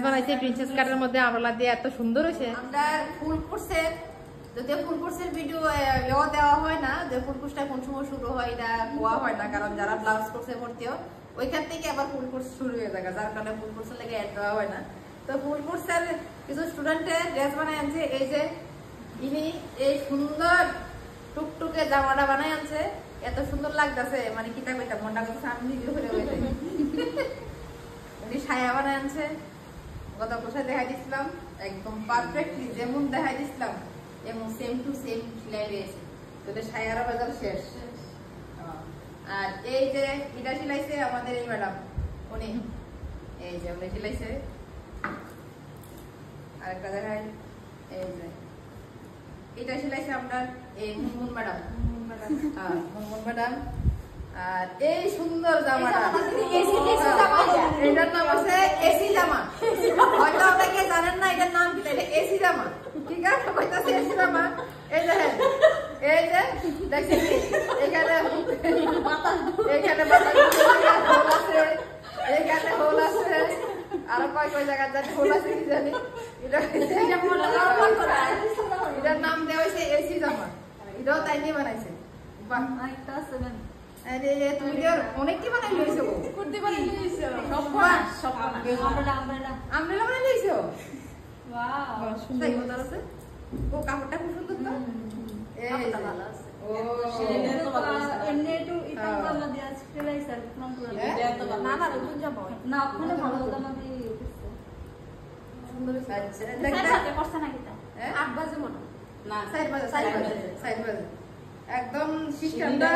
বানাইছে প্রিন্সেস কাটের মধ্যে আমলা দিয়ে এত সুন্দর হয়েছে। আমরা ফুল কোর্সের যদিও ফুল কোর্সের ভিডিও দেওয়া হয় না, যে ফুল কোর্সটা কোন সময় শুরু হয় এটা কোয়া হয় না, কারণ যারা ব্লাউজ কোর্সে ভর্তি হয় ওইখান থেকে আবার ফুল কোর্স শুরু হয়ে যায়, যার কারণে ফুল কোর্সের লেগে অ্যাড দেওয়া হয় না। তো ফুল কোর্সের কিছু স্টুডেন্টের ড্রেস বানাই আনছে, এই যে ইনি এই সুন্দর টুকটুকে জামাটা বানাই আনছে, এত সুন্দর লাগতেছে, মানে কিতা কইতা মনটা করছে আমি নিজে হয়ে হয়ে উনি সায়া বানাই আনছে, গত বছর দেখাই দিছিলাম একদম পারফেক্টলি যেমন দেখাই দিছিলাম এমন সেম টু সেম সেলাই রয়েছে, তোদের সায়ারা বাজার শেষ। আর এই যে এটা সিলাইছে আমাদের এই ম্যাডাম, উনি এই যে উনি সিলাইছে। আরেকটা দেখাই, এই যে এটা সিলাইছে আমরা এই মুনমুন ম্যাডাম, মুনমুন ম্যাডাম। আর এই সুন্দর জামাটা এটার নাম আছে এসি জামা, হয়তো অনেকে জানেন না এটার নাম কি, এটা এসি জামা, ঠিক আছে? কইতাছে এসি জামা। এই যে দেখছেন এখানে হোল আছে, এখানে হোল আছে, আরো কয় কয় জায়গায় জানি হোল আছে কি জানি, এটার নাম দেওয়া হয়েছে এসি জামা। এটাও তাই নিয়ে বানাইছে। তুমি অনেক কি বানাই লইছো, কুর্তি বানাই লইছো, আমব্রেলা বানাই লইছো। ওয়াও সুন্দর আছে, ও কাপড়টা খুব সুন্দর তো, কাপড়টা ভালো আছে। ও এমনি একটু ইতামলা দিয়া সিলাইছে আর কোন কোন না না কোন যাব না ওখানে ভালো দাম দিয়ে দিছে, সুন্দর আছে। দেখতে করছ না কিটা 8 বাজে মনে না 4 বাজে একদম সিস্টেমটা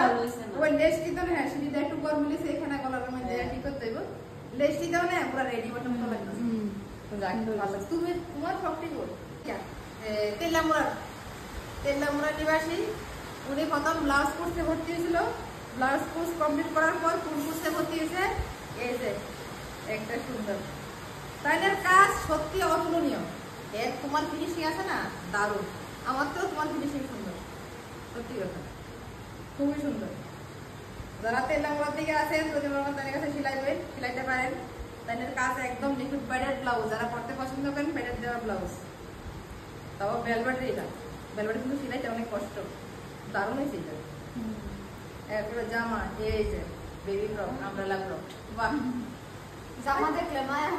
ওই লেসটি তো না, সিঁড়িটা একটু গরম মিলেছে এখানে গলার মধ্যে ঠিক করতে হইব, লেসটি দাও না পুরো রেডি বটন তো লাগবে। তো যাক ভালো, তুমি তোমার ফকটি বল তেলামুরা নিবাসী, উনি প্রথম ব্লাউজ কোর্সে ভর্তি হয়েছিল, ব্লাউজ কোর্স কমপ্লিট করার পর ফুল কোর্সে ভর্তি হয়েছে। এই যে একটা সুন্দর তাইনের কাজ সত্যি অতুলনীয়, এর তোমার ফিনিশিং আছে না দারুণ, আমার তো তোমার ফিনিশিং সুন্দর, সত্যি কথা খুবই সুন্দর। যারা তেলামুড়ার দিকে আছেন যদি মনে তাদের কাছে সিলাইতে পারেন, তাদের কাজ একদম লিকুইড প্যাডেড ব্লাউজ, যারা পড়তে পছন্দ করেন প্যাডেড দেওয়া ব্লাউজ, তাও ভেলভেটের, এটা ভেলভেটের কিন্তু সিলাইটা অনেক কষ্ট, দারুণ হয়েছে এটা। এরপরে জামা, এই যে বেবি ফ্রক, আমব্রেলা ফ্রক, বাহ জামা দেখলে মায়া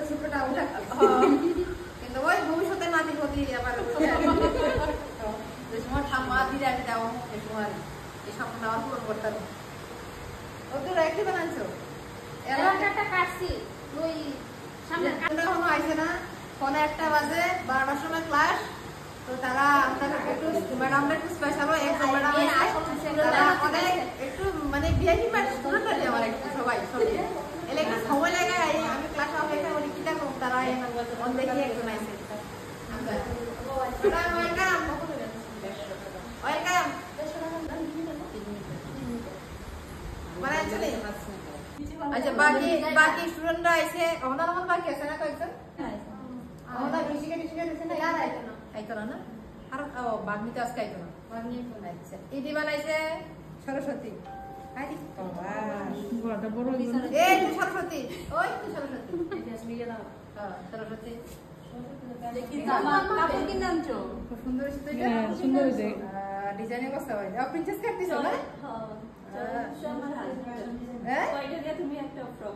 সুপটা উঠা, কিন্তু ওই ভবিষ্যতে নাতি হতে আবার যে সময় ঠাম্মা দিলে আমি যাবো এই সময় এই স্বপ্নটা আমার পূরণ করতে হবে। ওদের একই বানাচ্ছো এলাকাটা কাটছি, ওই সামনে এখনো আইছে না, ফোনে 1টা বাজে 12টার সময় ক্লাস, তো তারা একটু ম্যাডামরা একটু স্পেশাল হয়, এক ম্যাডাম তারা অনেক একটু মানে ভিআইপি স্টুডেন্ট আছে আমার একটু সবাই এলে একটু সময় লাগে, আমি ক্লাস অপেক্ষা করি কিটা করব, তারা অন দেখি একজন আইছে। আচ্ছা বাকি স্টুডেন্টরা আইছে, আমাদের আমার বাকি আছে না কয়েকজন, আমাদের ঋষিকা দিছে না, আর আইতো না আর বাগনিতে আজকে আইতো না। আচ্ছা ইদি বানাইছে সরস্বতী, সরস্বতী ওই সরস্বতী সুন্দর ডিজাইনে বসা হয়, প্রিন্সেস কাট দিছো না? তুমি একটা ফ্রক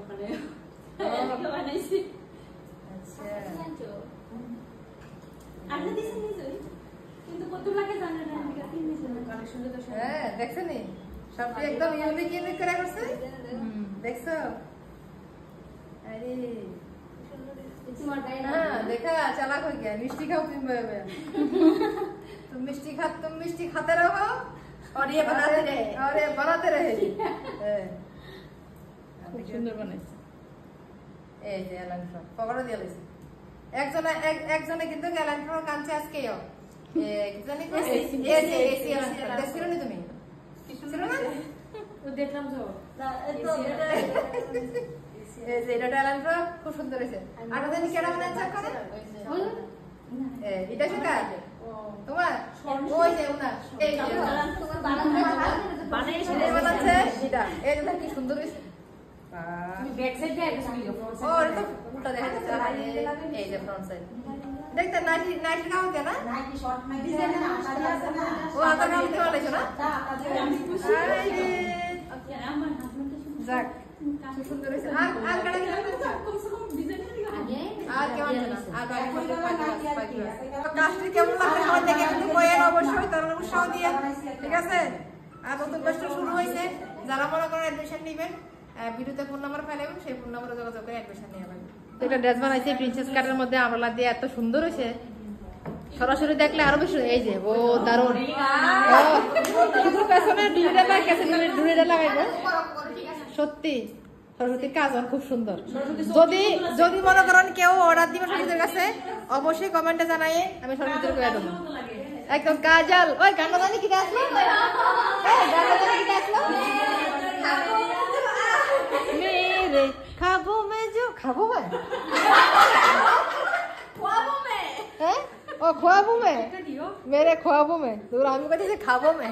বানাইছি, আচ্ছা আপনি দিছেন নিজেই, কিন্তু কত লাগে জানেন না, আমি কাটি নিছি না, কালেকশন তো হ্যাঁ দেখছেন নি সবই একদম ইউনিক করে করছে, দেখছো? আরে তোমার ডাই না দেখা চালাক হই গয়া, মিষ্টি খাও তুমি বাবা, तुम मिष्टी खाते रहो और ये बनाते रहे খুব সুন্দর বানাইছে। এই যে এলান ফ্রক পকেটে দিয়ে লইছে একজনে, কিন্তু এলান ফ্রক কাঁচে আজকেও কি জানি কই এসি এলান ফ্রক দেখছিস না তুমি? কিছু না ও দেখলাম তো এই যে এটা এলান ফ্রক খুব সুন্দর হইছে। আর ওদের কেডা বানাইছে করে এটা সেটা তোমার ওই যে ওনা এই যে তোমার বানাইছে এটা, এই যে কি সুন্দর হইছে, তুমি ব্যাক সাইড দিয়ে আগে শুনি ফ্রন্ট ও এটা তো উল্টা দেখা যাচ্ছে এই যে ফ্রন্ট সাইড দেখতে নাইটি নাইটি কাও কেন নাইটি শর্ট নাইটি না আশা আছে না ও আটা কাও দিতে পারছো না তা আপনাদের আমি খুশি ওকে আমার যাক কি সুন্দর হয়েছে আর কাটা গেল আর কেমন না আর বাকি কাজটি কেমন লাগছে সবাই দেখে কিন্তু কয়েন অবশ্যই তার উৎসাহ দিয়ে ঠিক আছে আর নতুন ব্যাচ শুরু হয়েছে যারা মনে করেন অ্যাডমিশন নেবেন ভিডিওতে ফোন নাম্বার ফেলাবেন সেই ফোন নাম্বারে যোগাযোগ করে অ্যাডমিশন নিয়ে যাবেন একটা ড্রেস বানাইছে প্রিন্সেস কাটের মধ্যে আমলা দিয়ে এত সুন্দর হয়েছে সরাসরি দেখলে আরো বেশি এই যে ও দারুণ শুধু পেছনে ডুড়িটা লাগাইবো সত্যি সরস্বতীর কাজ খুব সুন্দর যদি যদি মনে করেন কেউ অর্ডার দিবেন সরস্বতীর কাছে অবশ্যই কমেন্টে জানাই আমি সরস্বতীর করে দেবো একদম কাজল ওই গানটা জানি কি আসলো গানটা জানি কি আসলো মেরে খাবো মে जो খাবো মে হ্যাঁ ও খোয়াবো মে মেরে খোয়াবো মে তোর আমি কইতেছি খাবো মে